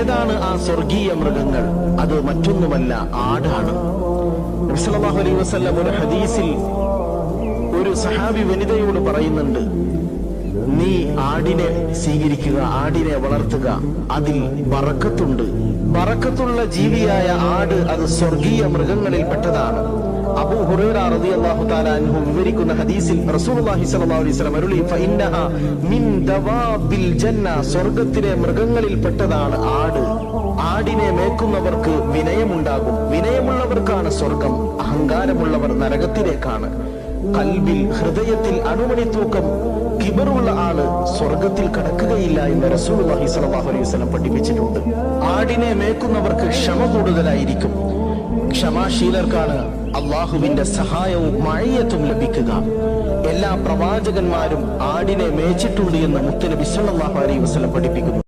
ഏതാണ് ആ സ്വർഗീയ മൃഗങ്ങൾ? അത് മറ്റൊന്നുമല്ല, ആടാണ്. നബി സല്ലല്ലാഹു അലൈഹി വസല്ലം ഒരു ഹദീസിൽ ഒരു സഹാബി വനിതയോട് പറയുന്നുണ്ട്, നീ ആടിനെ സ്വീകരിക്കുക, ആടിനെ വളർത്തുക, അതിൽ ബറക്കത്തുണ്ട്. ബറക്കത്തുള്ള ജീവിയായ ആട് അത് സ്വർഗീയ മൃഗങ്ങളിൽ പെട്ടതാണ്. അബൂ ഹുറൈറ റളിയല്ലാഹു തആല അൻഹു വിവരിക്കുന്ന ഹദീസിൽ റസൂലുള്ളാഹി സ്വല്ലല്ലാഹു അലൈഹി വസല്ലം അരുളി, ഫഇന്നഹ മിൻ ദവാബിൽ ജന്ന, സ്വർഗ്ഗത്തിലെ മൃഗങ്ങളിൽ പെട്ടതാണ് ആട്. ആടിനെ മേക്കുന്നവർക്ക് വിനയമുണ്ടാകും. വിനയമുള്ളവർക്കാണ് സ്വർഗം. അഹങ്കാരമുള്ളവർ നരകത്തിലേക്കാണ്. കൽബിൽ, ഹൃദയത്തിൽ അണുമണി തൂക്കം കിബറുള്ള ആള് സ്വർഗത്തിൽ കടക്കുകയില്ല എന്ന് റസൂലുള്ളാഹി സ്വല്ലല്ലാഹു അലൈഹി വസല്ലം പഠിപ്പിച്ചിട്ടുണ്ട്. ആടിനെ മേക്കുന്നവർക്ക് ക്ഷമ കൂടുതലായിരിക്കും. ക്ഷമാശീലർക്കാണ് അള്ളാഹുവിന്റെ സഹായവും മഅയ്യത്തും ലഭിക്കുക. എല്ലാ പ്രവാചകന്മാരും ആടിനെ മേച്ചിട്ടുണ്ട് എന്ന് മുത്തുനബി സല്ലല്ലാഹു അലൈഹി വസല്ലം പഠിപ്പിക്കുന്നു.